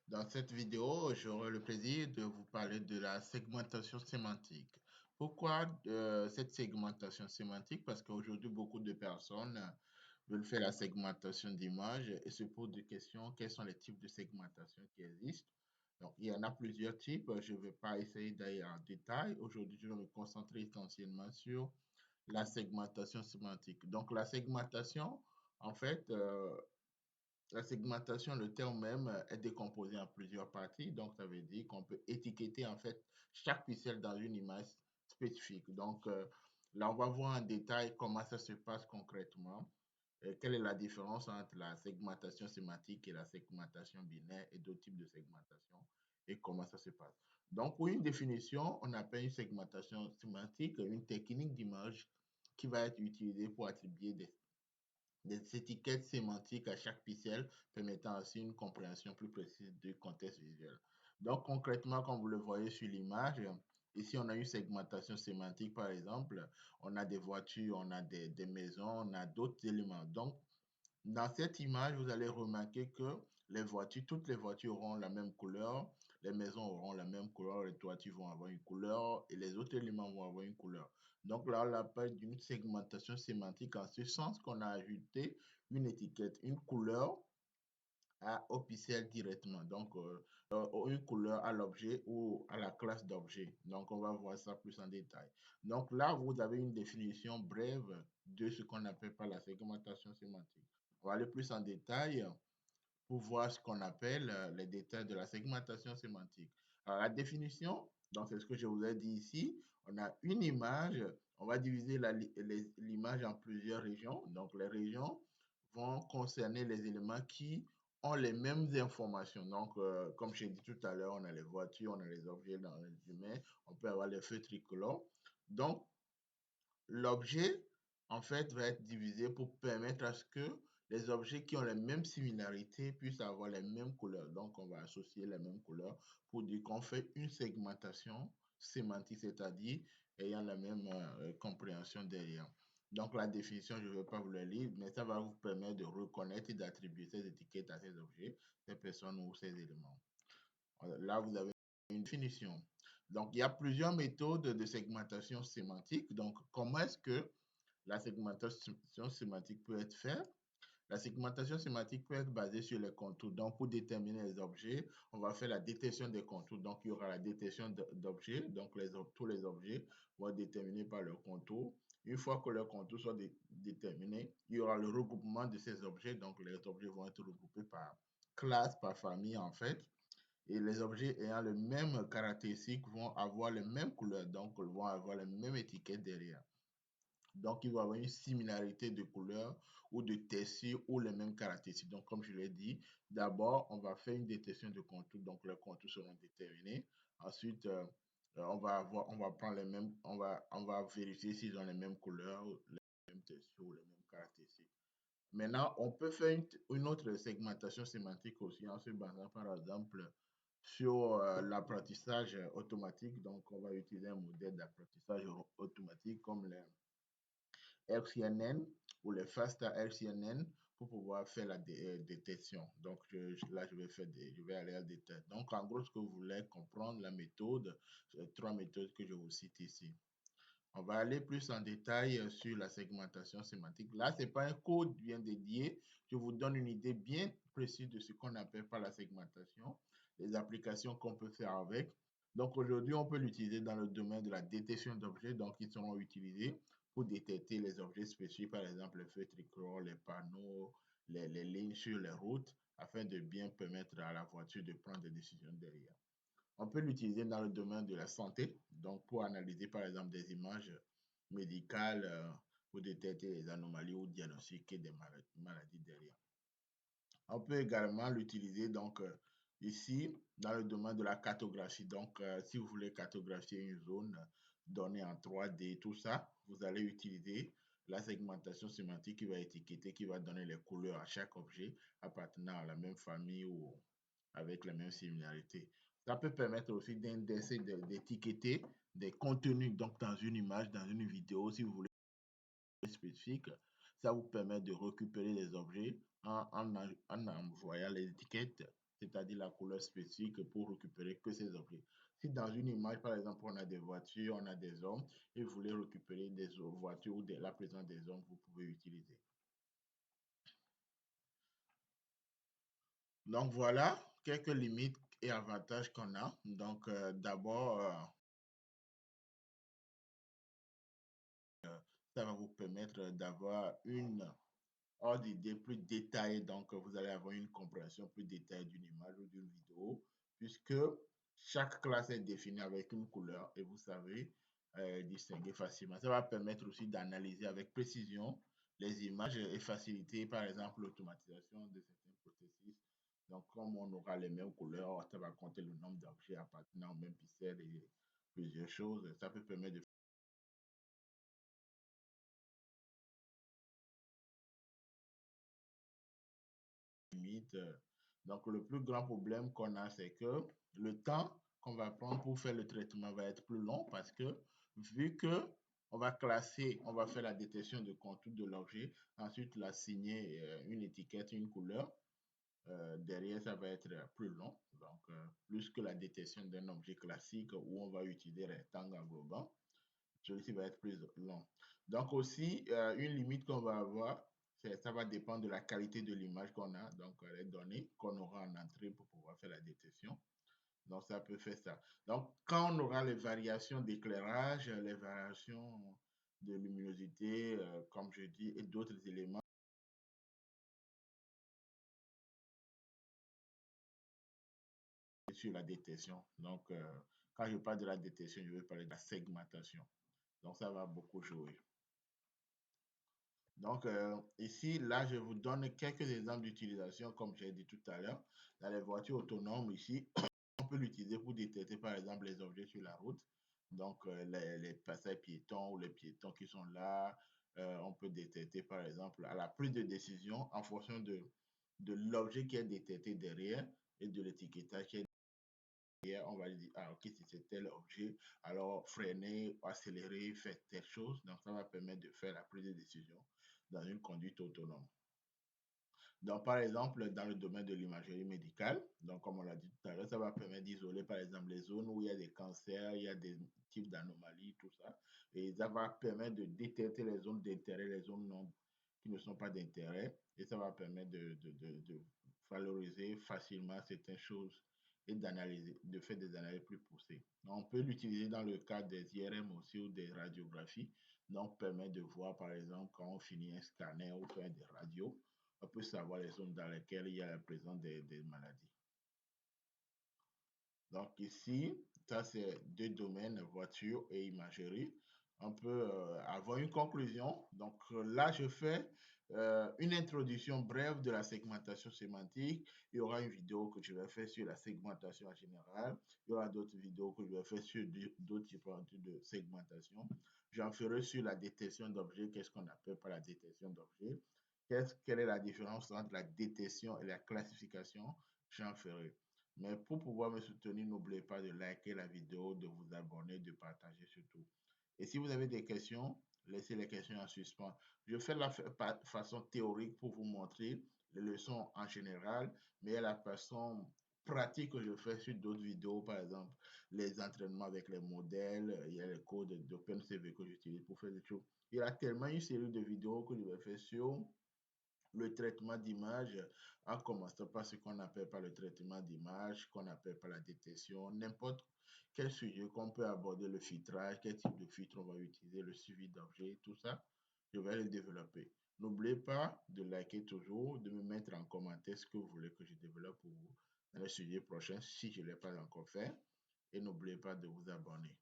Dans cette vidéo, j'aurai le plaisir de vous parler de la segmentation sémantique. Pourquoi cette segmentation sémantique? Parce qu'aujourd'hui, beaucoup de personnes veulent faire la segmentation d'images et se posent des questions, quels sont les types de segmentation qui existent? Donc, il y en a plusieurs types. Je ne vais pas essayer d'aller en détail. Aujourd'hui, je vais me concentrer essentiellement sur la segmentation sémantique. Donc, la segmentation, en fait, la segmentation, le terme même est décomposé en plusieurs parties. Donc, ça veut dire qu'on peut étiqueter en fait chaque pixel dans une image spécifique. Donc, là, on va voir en détail comment ça se passe concrètement. Quelle est la différence entre la segmentation sémantique et la segmentation binaire et d'autres types de segmentation et comment ça se passe. Donc, pour une définition, on appelle une segmentation sémantique une technique d'image qui va être utilisée pour attribuer des étiquettes sémantiques à chaque pixel, permettant ainsi une compréhension plus précise du contexte visuel. Donc, concrètement, comme vous le voyez sur l'image, ici, on a une segmentation sémantique, par exemple. On a des voitures, on a des maisons, on a d'autres éléments. Donc, dans cette image, vous allez remarquer que les voitures, toutes les voitures auront la même couleur, les maisons auront la même couleur, les toitures vont avoir une couleur et les autres éléments vont avoir une couleur. Donc là, on l'appelle d'une segmentation sémantique en ce sens qu'on a ajouté une étiquette, une couleur au pixel directement. Donc, une couleur à l'objet ou à la classe d'objet. Donc, on va voir ça plus en détail. Donc là, vous avez une définition brève de ce qu'on appelle par la segmentation sémantique. On va aller plus en détail pour voir ce qu'on appelle les détails de la segmentation sémantique. Alors, la définition, donc c'est ce que je vous ai dit ici, on a une image, on va diviser l'image en plusieurs régions. Donc, les régions vont concerner les éléments qui ont les mêmes informations. Donc, comme j'ai dit tout à l'heure, on a les voitures, on a les objets dans les humains, on peut avoir les feux tricolores. Donc, l'objet, en fait, va être divisé pour permettre à ce que les objets qui ont les mêmes similarités puissent avoir les mêmes couleurs. Donc, on va associer les mêmes couleurs pour dire qu'on fait une segmentation sémantique, c'est-à-dire ayant la même compréhension derrière. Donc, la définition, je ne vais pas vous la lire, mais ça va vous permettre de reconnaître et d'attribuer ces étiquettes à ces objets, ces personnes ou ces éléments. Là, vous avez une définition. Donc, il y a plusieurs méthodes de segmentation sémantique. Donc, comment est-ce que la segmentation sémantique peut être faite? La segmentation sémantique peut être basée sur les contours. Donc, pour déterminer les objets, on va faire la détection des contours. Donc, il y aura la détection d'objets. Donc, tous les objets vont être déterminés par leurs contours. Une fois que leurs contours sont déterminés, il y aura le regroupement de ces objets. Donc, les objets vont être regroupés par classe, par famille, en fait. Et les objets ayant les mêmes caractéristiques vont avoir les mêmes couleurs, donc ils vont avoir les mêmes étiquettes derrière. Donc, il va y avoir une similarité de couleurs ou de texture ou les mêmes caractéristiques. Donc, comme je l'ai dit, d'abord, on va faire une détection de contours. Donc, les contours seront déterminés. Ensuite, on va prendre les mêmes, on va vérifier s'ils ont les mêmes couleurs, les mêmes textures ou les mêmes caractéristiques. Maintenant, on peut faire une autre segmentation sémantique aussi en se basant par exemple sur l'apprentissage automatique. Donc, on va utiliser un modèle d'apprentissage automatique comme les RCNN ou les FASTA RCNN pour pouvoir faire la détection. Donc, là, je vais aller à la détection. Donc, en gros, ce que vous voulez comprendre, la méthode, trois méthodes que je vous cite ici. On va aller plus en détail sur la segmentation sémantique. Là, ce n'est pas un code bien dédié. Je vous donne une idée bien précise de ce qu'on appelle par la segmentation, les applications qu'on peut faire avec. Donc, aujourd'hui, on peut l'utiliser dans le domaine de la détection d'objets. Donc, ils seront utilisés pour détecter les objets spécifiques, par exemple les feux tricolores, les panneaux, les lignes sur les routes, afin de bien permettre à la voiture de prendre des décisions derrière. On peut l'utiliser dans le domaine de la santé, donc pour analyser par exemple des images médicales pour détecter les anomalies ou diagnostiquer des maladies derrière. On peut également l'utiliser donc ici dans le domaine de la cartographie. Donc, si vous voulez cartographier une zone donnée en 3D, tout ça, vous allez utiliser la segmentation sémantique qui va étiqueter, qui va donner les couleurs à chaque objet appartenant à la même famille ou avec les mêmes similarités. Ça peut permettre aussi d'indexer, d'étiqueter des contenus donc dans une image, dans une vidéo, si vous voulez spécifique. Ça vous permet de récupérer les objets en envoyant les étiquettes c'est-à-dire la couleur spécifique pour récupérer que ces objets. Si dans une image, par exemple, on a des voitures, on a des hommes, et vous voulez récupérer des voitures ou la présence des hommes, vous pouvez utiliser. Donc voilà quelques limites et avantages qu'on a. Donc d'abord, ça va vous permettre d'avoir une ordre d'idée plus détaillée. Donc vous allez avoir une compréhension plus détaillée d'une image ou d'une vidéo, puisque chaque classe est définie avec une couleur et vous savez distinguer facilement. Ça va permettre aussi d'analyser avec précision les images et faciliter par exemple l'automatisation de certains processus. Donc comme on aura les mêmes couleurs, ça va compter le nombre d'objets appartenant au même pixel et plusieurs choses. Ça peut permettre de limite. Donc, le plus grand problème qu'on a, c'est que le temps qu'on va prendre pour faire le traitement va être plus long parce que vu que on va classer, on va faire la détection de contour de l'objet, ensuite l'assigner une étiquette, une couleur. Derrière, ça va être plus long, donc plus que la détection d'un objet classique où on va utiliser rectangle englobant. Celui-ci va être plus long. Donc aussi, une limite qu'on va avoir, ça va dépendre de la qualité de l'image qu'on a, donc les données qu'on aura en entrée pour pouvoir faire la détection. Donc ça peut faire ça. Donc quand on aura les variations d'éclairage, les variations de luminosité, comme je dis, et d'autres éléments sur la détection. Donc quand je parle de la détection, je vais parler de la segmentation. Donc ça va beaucoup jouer. Donc, ici, là, je vous donne quelques exemples d'utilisation, comme j'ai dit tout à l'heure. Dans les voitures autonomes, ici, on peut l'utiliser pour détecter, par exemple, les objets sur la route. Donc, les passages piétons ou les piétons qui sont là. On peut détecter, par exemple, à la prise de décision en fonction de l'objet qui est détecté derrière et de l'étiquetage qui est derrière. On va dire, ah, ok, si c'est tel objet, alors freiner, accélérer, faire telle chose. Donc, ça va permettre de faire la prise de décision dans une conduite autonome. Donc, par exemple, dans le domaine de l'imagerie médicale, donc comme on l'a dit tout à l'heure, ça va permettre d'isoler, par exemple, les zones où il y a des cancers, il y a des types d'anomalies, tout ça. Et ça va permettre de détecter les zones d'intérêt, les zones qui ne sont pas d'intérêt. Et ça va permettre de valoriser facilement certaines choses et d'analyser, de faire des analyses plus poussées. Donc, on peut l'utiliser dans le cadre des IRM aussi ou des radiographies. Donc, permettre de voir, par exemple, quand on finit un scanner ou faire des radios, on peut savoir les zones dans lesquelles il y a la présence des maladies. Donc ici, ça c'est deux domaines, voiture et imagerie. On peut avoir une conclusion. Donc là, je fais une introduction brève de la segmentation sémantique. Il y aura une vidéo que je vais faire sur la segmentation en général. Il y aura d'autres vidéos que je vais faire sur d'autres types de segmentation. J'en ferai sur la détection d'objets. Qu'est-ce qu'on appelle par la détection d'objets? Quelle est la différence entre la détection et la classification? J'en ferai. Mais pour pouvoir me soutenir, n'oubliez pas de liker la vidéo, de vous abonner, de partager surtout. Et si vous avez des questions, laissez les questions en suspens. Je fais la façon théorique pour vous montrer les leçons en général, mais la façon pratique que je fais sur d'autres vidéos, par exemple, les entraînements avec les modèles, il y a les codes d'OpenCV que j'utilise pour faire des choses. Il y a tellement une série de vidéos que je vais faire sur le traitement d'image, en commençant par ce qu'on appelle par le traitement d'image, qu'on appelle par la détection, n'importe quel sujet qu'on peut aborder, le filtrage, quel type de filtre on va utiliser, le suivi d'objets, tout ça, je vais le développer. N'oubliez pas de liker toujours, de me mettre en commentaire ce que vous voulez que je développe pour vous dans le sujet prochain si je ne l'ai pas encore fait. Et n'oubliez pas de vous abonner.